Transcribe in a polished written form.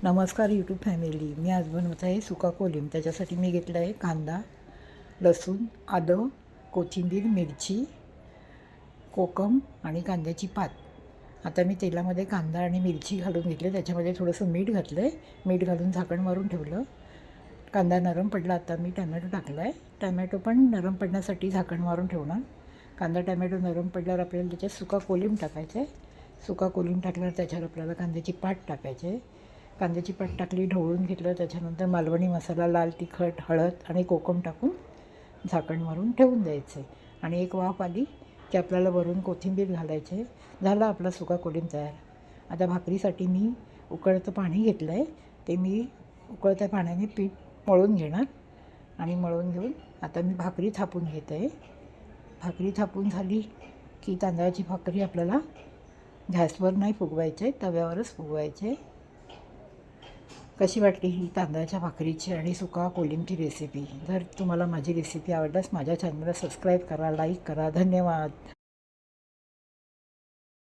नमस्कार YouTube family. मी आज बनवत आहे सुका कोलिम. त्याच्यासाठी मी घेतला आहे कांदा, लसूण, आलं, कोथिंबीर, मिरची, कोकम आणि कांद्याची पात. आता मी तेलामध्ये कांदा आणि मिरची घालून घेतले. त्याच्यामध्ये थोडंसं मीठ घातलं आहे. मीठ घालून झाकण मारून ठेवलं. कांदा नरम पडला. आता मी टमॅटो टाकला आहे. टमॅटो पण नरम पडण्यासाठी झाकण मारून ठेवणार. कांदा टमॅटो नरम पडल्यावर आपल्याला त्याच्यात सुका कोलिम टाकायचं आहे. सुका कोलिम टाकल्यावर त्याच्यावर आपल्याला कांद्याची पात टाकायची आहे. कांद्याची पात टाकली, ढवळून घेतलं. त्याच्यानंतर मालवणी मसाला, लाल तिखट, हळद आणि कोकम टाकून झाकण मारून ठेवून द्यायचं आहे. आणि एक वाफ आली की आपल्याला वरून कोथिंबीर घालायचे. झाला आपला सुका कोलिम तयार. आता भाकरीसाठी मी उकळतं पाणी घेतलं आहे. ते मी उकळत्या पाण्याने पीठ मळून घेणार आणि मळून घेऊन आता मी भाकरी थापून घेत आहे. भाकरी थापून झाली की तांदळाची भाकरी आपल्याला गॅसवर नाही फुगवायचे, तव्यावरच फुगवायचे. कशी वाटली ही तांदळाच्या भाकरीची आणि सुका कोलिमची रेसिपी? जर तुम्हाला माझी रेसिपी आवडल्यास माझ्या चॅनलला सबस्क्राईब करा, लाईक करा. धन्यवाद.